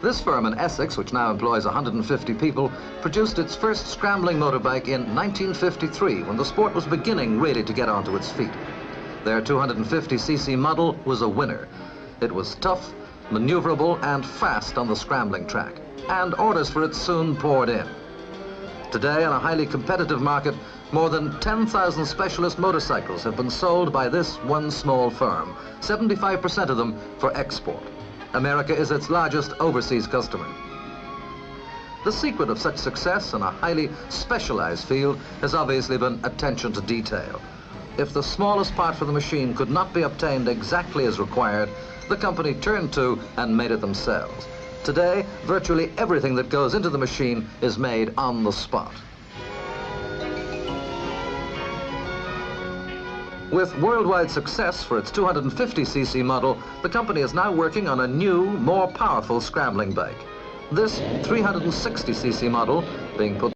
This firm in Essex, which now employs 150 people, produced its first scrambling motorbike in 1953, when the sport was beginning really to get onto its feet. Their 250cc model was a winner. It was tough, maneuverable, and fast on the scrambling track, and orders for it soon poured in. Today, in a highly competitive market, more than 10,000 specialist motorcycles have been sold by this one small firm, 75% of them for export. America is its largest overseas customer. The secret of such success in a highly specialized field has obviously been attention to detail. If the smallest part for the machine could not be obtained exactly as required, the company turned to and made it themselves. Today, virtually everything that goes into the machine is made on the spot. With worldwide success for its 250cc model, the company is now working on a new, more powerful scrambling bike. This 360cc model, being put